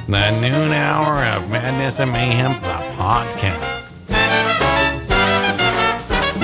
The noon hour of Madness and Mayhem, the podcast.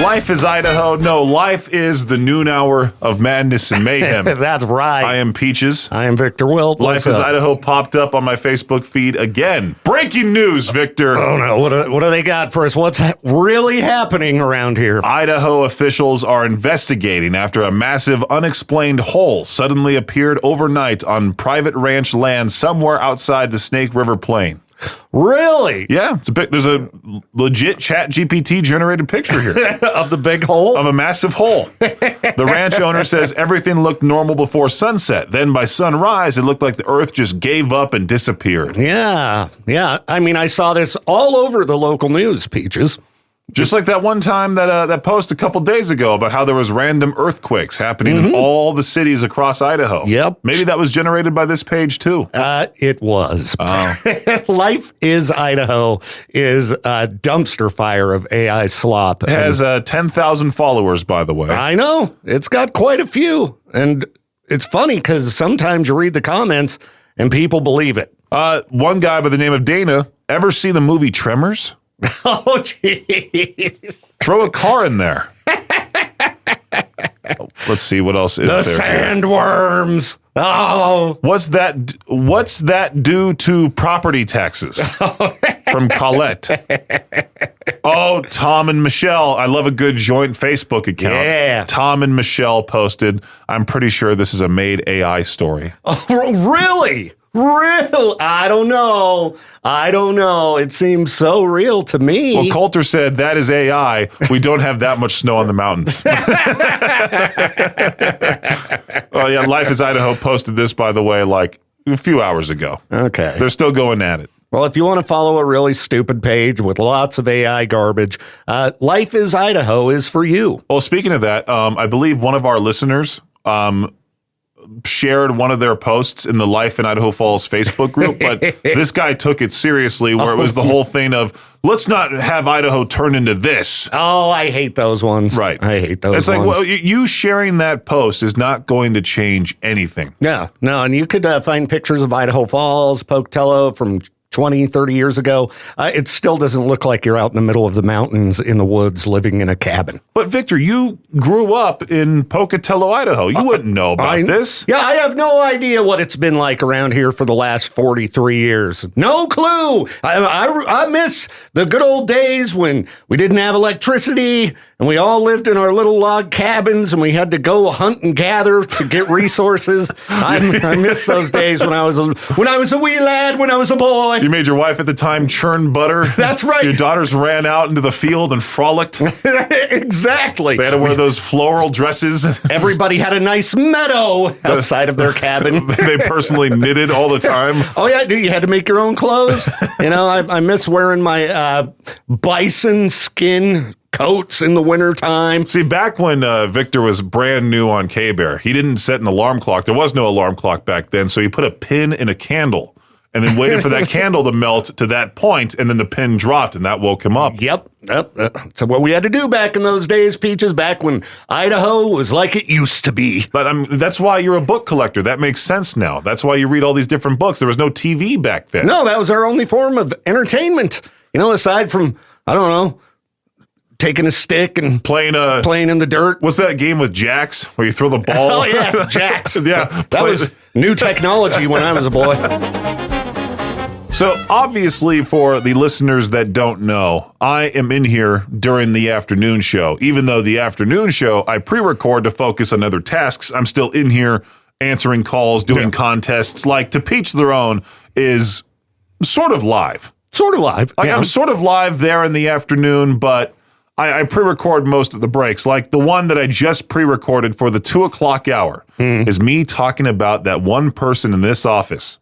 Life is Idaho. No, life is the noon hour of Madness and Mayhem. That's right. I am Peaches. I am Victor Wilp. Life is Idaho popped up on my Facebook feed again. Breaking news, Victor. Oh, no. What do they got for us? What's really happening around here? Idaho officials are investigating after a massive unexplained hole suddenly appeared overnight on private ranch land somewhere outside the Snake River Plain. Really? Yeah, there's a legit Chat GPT generated picture here. Of the big hole? Of a massive hole. The ranch owner says everything looked normal before sunset. Then by sunrise, it looked like the earth just gave up and disappeared. Yeah. I mean, I saw this all over the local news, Peaches. Just like that one time that post a couple days ago about how there was random earthquakes happening in all the cities across Idaho. Yep. Maybe that was generated by this page too. It was. Oh. Life is Idaho is a dumpster fire of AI slop. It has 10,000 followers, by the way. I know. It's got quite a few. And it's funny because sometimes you read the comments and people believe it. One guy by the name of Dana, ever see the movie Tremors? Oh, jeez. Throw a car in there. Let's see what else is The there. sandworms. Oh. What's that due to property taxes? From Colette. Oh, Tom and Michelle. I love a good joint Facebook account. Yeah. Tom and Michelle posted, I'm pretty sure this is a made AI story. Oh, really? Real? I don't know. It seems so real to me. Well, Coulter said that is AI. We don't have that much snow on the mountains. Oh, yeah. Life is Idaho posted this, by the way, like a few hours ago. Okay. They're still going at it. Well, if you want to follow a really stupid page with lots of AI garbage, Life is Idaho is for you. Well, speaking of that, I believe one of our listeners shared one of their posts in the Life in Idaho Falls Facebook group, but this guy took it seriously where it was the whole thing of, let's not have Idaho turn into this. Oh, I hate those ones. Right. I hate those It's ones. like, well, you sharing that post is not going to change anything. No, and you could find pictures of Idaho Falls, Pocatello from 20, 30 years ago. It still doesn't look like you're out in the middle of the mountains in the woods living in a cabin. But Victor, you grew up in Pocatello, Idaho. You wouldn't know about this. Yeah, I have no idea what it's been like around here for the last 43 years. No clue. I miss the good old days when we didn't have electricity and we all lived in our little log cabins and we had to go hunt and gather to get resources. I miss those days when I was a wee lad, when I was a boy. You made your wife at the time churn butter. That's right. Your daughters ran out into the field and frolicked. Exactly. They had to wear those floral dresses. Everybody had a nice meadow outside of their cabin. They personally knitted all the time. Oh, yeah. You had to make your own clothes. I miss wearing my bison skin coats in the wintertime. See, back when Victor was brand new on K-Bear, he didn't set an alarm clock. There was no alarm clock back then, so he put a pin in a candle and then waited for that candle to melt to that point, and then the pin dropped, and that woke him up. Yep. So what we had to do back in those days, Peaches, back when Idaho was like it used to be. But that's why you're a book collector. That makes sense now. That's why you read all these different books. There was no TV back then. No, that was our only form of entertainment. Aside from, I don't know, taking a stick and playing in the dirt. What's that game with jacks where you throw the ball? Oh, yeah, jacks. Yeah. That was new technology when I was a boy. So obviously, for the listeners that don't know, I am in here during the afternoon show. Even though the afternoon show, I pre-record to focus on other tasks, I'm still in here answering calls, doing contests. Like To Peach Their Own is sort of live. Sort of live. Like, yeah. I'm sort of live there in the afternoon, but I pre-record most of the breaks. Like the one that I just pre-recorded for the 2 o'clock hour is me talking about that one person in this office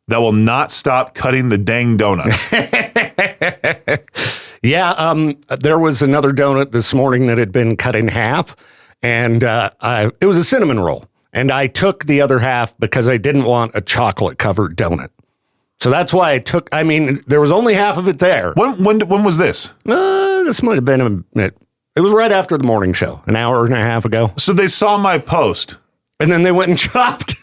that will not stop cutting the dang donuts. Yeah, there was another donut this morning that had been cut in half, and it was a cinnamon roll. And I took the other half because I didn't want a chocolate-covered donut. So that's why there was only half of it there. When was this? This might have been it was right after the morning show, an hour and a half ago. So they saw my post. And then they went and chopped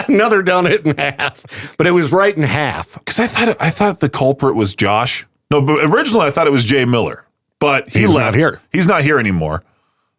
Another donut in half, but it was right in half. Because I thought the culprit was Josh. No, but originally I thought it was Jay Miller, but he's not here. He's not here anymore.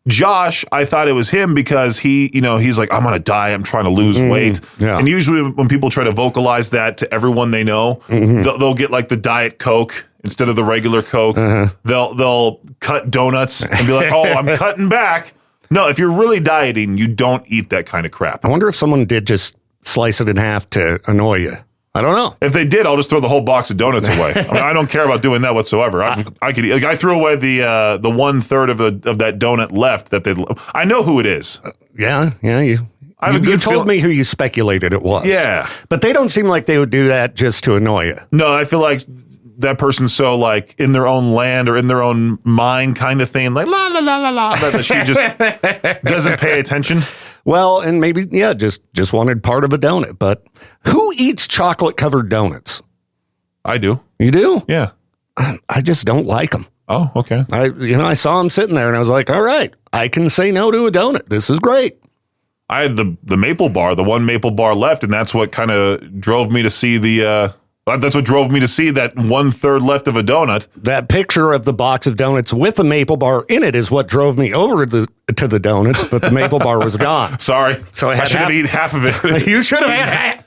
Josh, I thought it was him because he's like, I'm on a diet. I'm trying to lose weight. Yeah. And usually when people try to vocalize that to everyone they know, they'll get like the Diet Coke instead of the regular Coke. They'll cut donuts and be like, oh, I'm cutting back. No, if you're really dieting, you don't eat that kind of crap. I wonder if someone did just slice it in half to annoy you. I don't know. If they did, I'll just throw the whole box of donuts away. I mean, I don't care about doing that whatsoever. I could eat. Like I threw away the 1/3 of that donut left that they. I know who it is. Yeah. You told me who you speculated it was. Yeah, but they don't seem like they would do that just to annoy you. No, I feel like that person's so like in their own land or in their own mind kind of thing, like la la la la la, that she just doesn't pay attention. Well, and maybe, just wanted part of a donut. But who eats chocolate-covered donuts? I do. You do? Yeah. I just don't like them. Oh, okay. I saw them sitting there, and I was like, all right, I can say no to a donut. This is great. I had the maple bar, the one maple bar left, and that's what kind of drove me to see that's what drove me to see that 1/3 left of a donut. That picture of the box of donuts with the maple bar in it is what drove me over to the donuts, but the maple bar was gone. Sorry. So I should have eaten half of it. You should have had half.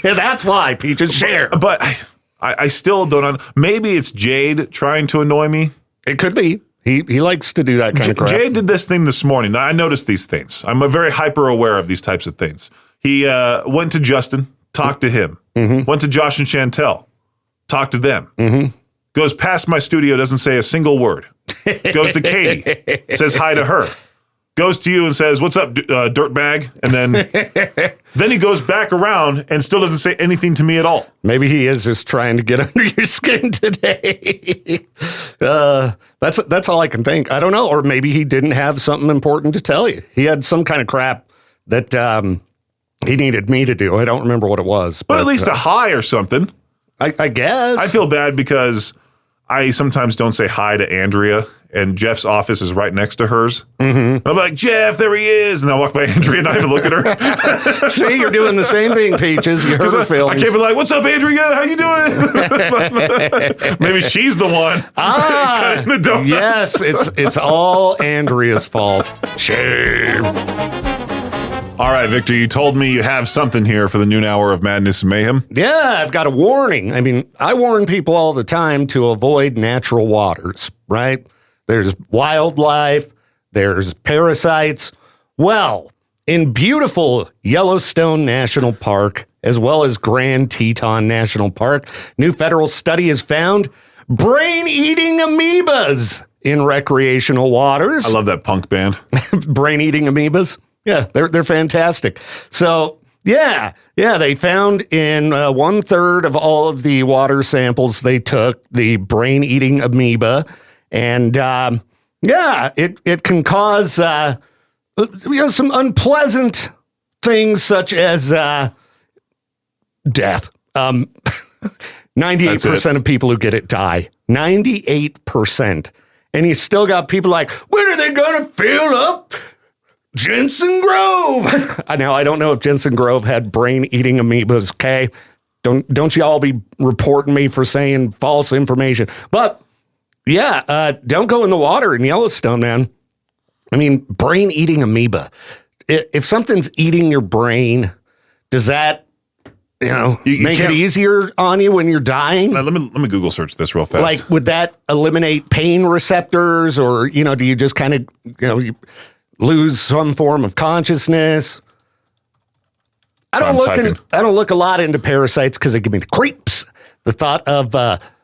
Yeah, that's why, Peaches. Share. But I still don't. Maybe it's Jade trying to annoy me. It could be. He likes to do that kind of crap. Jade did this thing this morning. I noticed these things. I'm very hyper aware of these types of things. He went to Justin, talked to him. Went to Josh and Chantel, talked to them. Goes past my studio, doesn't say a single word. Goes to Katie, says hi to her. Goes to you and says, "What's up, dirtbag?" And then he goes back around and still doesn't say anything to me at all. Maybe he is just trying to get under your skin today. That's all I can think. I don't know. Or maybe he didn't have something important to tell you. He had some kind of crap that he needed me to do. I don't remember what it was. But at least a hi or something. I guess. I feel bad because I sometimes don't say hi to Andrea, and Jeff's office is right next to hers. I'm like, Jeff, there he is. And I walk by Andrea and I have to look at her. See, you're doing the same thing, Peaches. You heard her feelings. I can't be like, what's up, Andrea? How you doing? Maybe she's the one. Cutting the donuts. Yes, it's all Andrea's fault. Shame. All right, Victor, you told me you have something here for the noon hour of Madness and Mayhem. Yeah, I've got a warning. I mean, I warn people all the time to avoid natural waters, right? There's wildlife, there's parasites. Well, in beautiful Yellowstone National Park, as well as Grand Teton National Park, new federal study has found brain-eating amoebas in recreational waters. I love that punk band. Brain-eating amoebas. Yeah, they're fantastic. So, yeah, they found in 1/3 of all of the water samples they took the brain-eating amoeba, and it can cause some unpleasant things such as death. 98% of people who get it die. 98%, and you still got people like, when are they gonna fill up Jensen Grove? Now, I don't know if Jensen Grove had brain-eating amoebas, okay? Don't you all be reporting me for saying false information. But, yeah, don't go in the water in Yellowstone, man. I mean, brain-eating amoeba. If something's eating your brain, does that, make it easier on you when you're dying? Let me Google search this real fast. Like, would that eliminate pain receptors, or, do you just kind of, you lose some form of consciousness? I don't look a lot into parasites because they give me the creeps. The thought of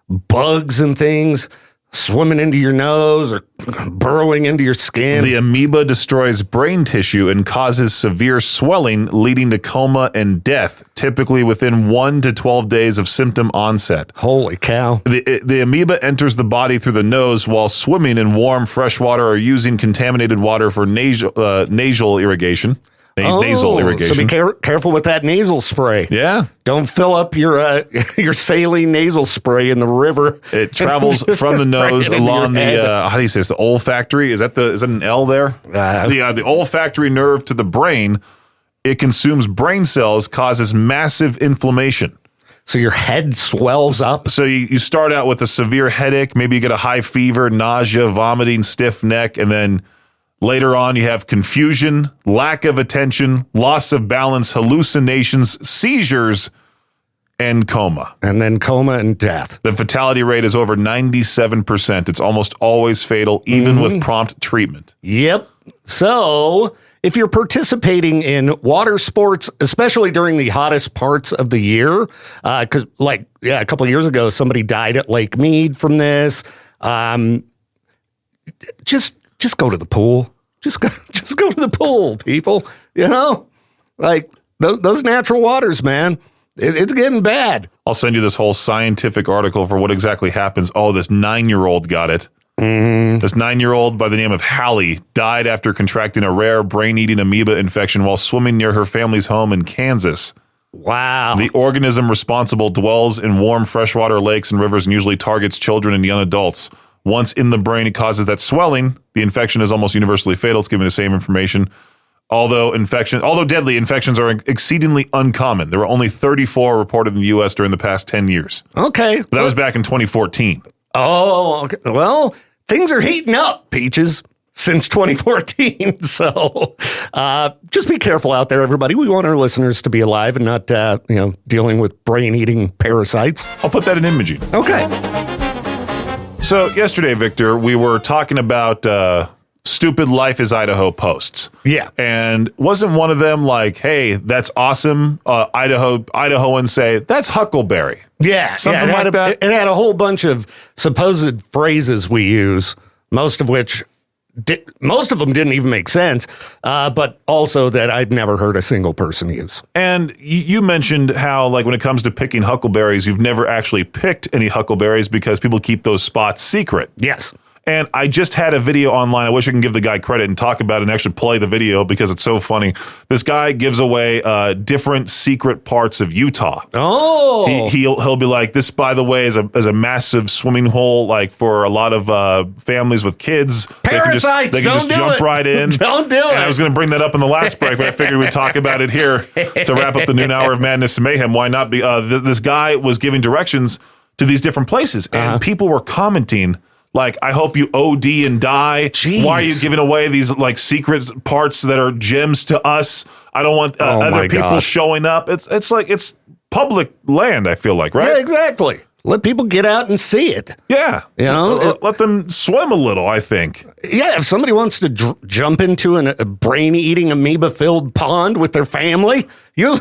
bugs and things swimming into your nose or burrowing into your skin. The amoeba destroys brain tissue and causes severe swelling, leading to coma and death, typically within 1 to 12 days of symptom onset. Holy cow. The amoeba enters the body through the nose while swimming in warm, fresh water or using contaminated water for nasal irrigation. Nasal irrigation. So be careful with that nasal spray. Yeah. Don't fill up your saline nasal spray in the river. It travels from the nose along the how do you say this? The olfactory. Is that an L there? The olfactory nerve to the brain, it consumes brain cells, causes massive inflammation. So your head swells up? So you start out with a severe headache, maybe you get a high fever, nausea, vomiting, stiff neck, and then later on you have confusion, lack of attention, loss of balance, hallucinations, seizures, and coma. And then coma and death. The fatality rate is over 97%. It's almost always fatal, even with prompt treatment. Yep. So if you're participating in water sports, especially during the hottest parts of the year, because a couple of years ago, somebody died at Lake Mead from this. Just go to the pool. Just go to the pool, people. You know, like those natural waters, man. It's getting bad. I'll send you this whole scientific article for what exactly happens. Oh, this 9-year-old got it. This 9-year-old by the name of Hallie died after contracting a rare brain-eating amoeba infection while swimming near her family's home in Kansas. Wow. The organism responsible dwells in warm freshwater lakes and rivers and usually targets children and young adults. Once in the brain, it causes that swelling. The infection is almost universally fatal. It's giving the same information. Although deadly, infections are exceedingly uncommon. There were only 34 reported in the U.S. during the past 10 years. Okay. That was back in 2014. Oh, okay. Well, things are heating up, Peaches, since 2014. So just be careful out there, everybody. We want our listeners to be alive and not, dealing with brain-eating parasites. I'll put that in imaging. Okay. So yesterday, Victor, we were talking about stupid Life is Idaho posts. Yeah. And wasn't one of them like, hey, that's awesome. Idahoans say, that's huckleberry. Yeah. Something like that. It had a whole bunch of supposed phrases we use, most of them didn't even make sense, but also that I'd never heard a single person use. And you mentioned how, like, when it comes to picking huckleberries, you've never actually picked any huckleberries because people keep those spots secret. Yes. And I just had a video online. I wish I can give the guy credit and talk about it and actually play the video because it's so funny. This guy gives away different secret parts of Utah. Oh, he'll be like, this, by the way, is a massive swimming hole, like for a lot of families with kids. Parasites, they can just jump right in. Don't do it. And I was going to bring that up in the last break, but I figured we'd talk about it here to wrap up the noon hour of Madness and Mayhem. Why not be? This guy was giving directions to these different places, and people were commenting. Like, I hope you OD and die. Jeez. Why are you giving away these like secret parts that are gems to us? I don't want other people showing up. It's public land, I feel like, right? Yeah, exactly. Let people get out and see it. Yeah. You know, let them swim a little, I think. Yeah, if somebody wants to jump into a brain-eating, amoeba-filled pond with their family, you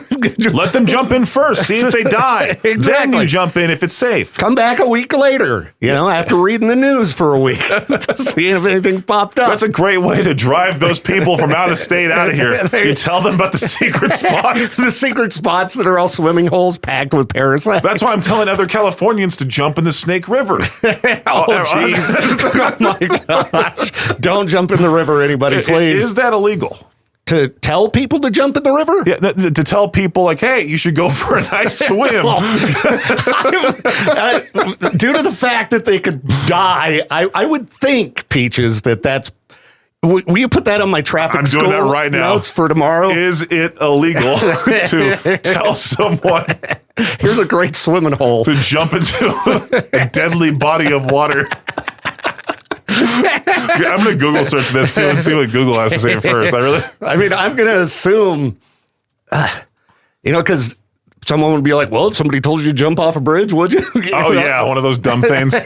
let them jump in first. See if they die. Exactly. Then you jump in if it's safe. Come back a week later, after reading the news for a week to see if anything popped up. That's a great way to drive those people from out of state out of here. You tell them about the secret spots. The secret spots that are all swimming holes packed with parasites. That's why I'm telling other Californians to jump in the Snake River. Jeez. Oh, my gosh. Don't jump in the river, anybody, please. Is that illegal? To tell people to jump in the river? Yeah, to tell people, like, hey, you should go for a nice swim. Due to the fact that they could die, I would think, Peaches, that's... Will you put that on my traffic school doing that right now. Notes for tomorrow? Is it illegal to tell someone... Here's a great swimming hole. To jump into a deadly body of water. I'm going to Google search this, too, and see what Google has to say first. I'm going to assume, because someone would be like, well, if somebody told you to jump off a bridge, would you? Yeah, one of those dumb things.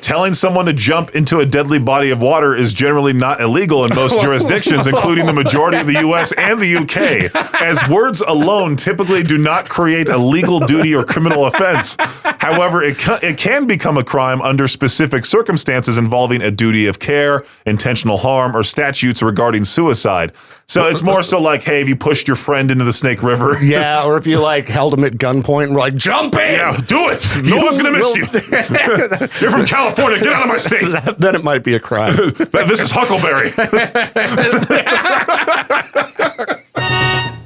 Telling someone to jump into a deadly body of water is generally not illegal in most jurisdictions, including the majority of the U.S. and the U.K., as words alone typically do not create a legal duty or criminal offense. However, it can become a crime under specific circumstances involving a duty of care, intentional harm, or statutes regarding suicide. So it's more so like, hey, have you pushed your friend into the Snake River? Yeah, or if you held him at gunpoint and were like, jump in! Yeah, do it! No one's going to miss you! You're from California, get out of my state! Then it might be a crime. This is Huckleberry.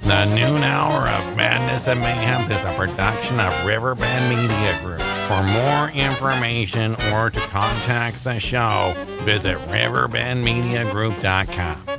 The noon hour of Madness and Mayhem is a production of Riverbend Media Group. For more information or to contact the show, visit riverbendmediagroup.com.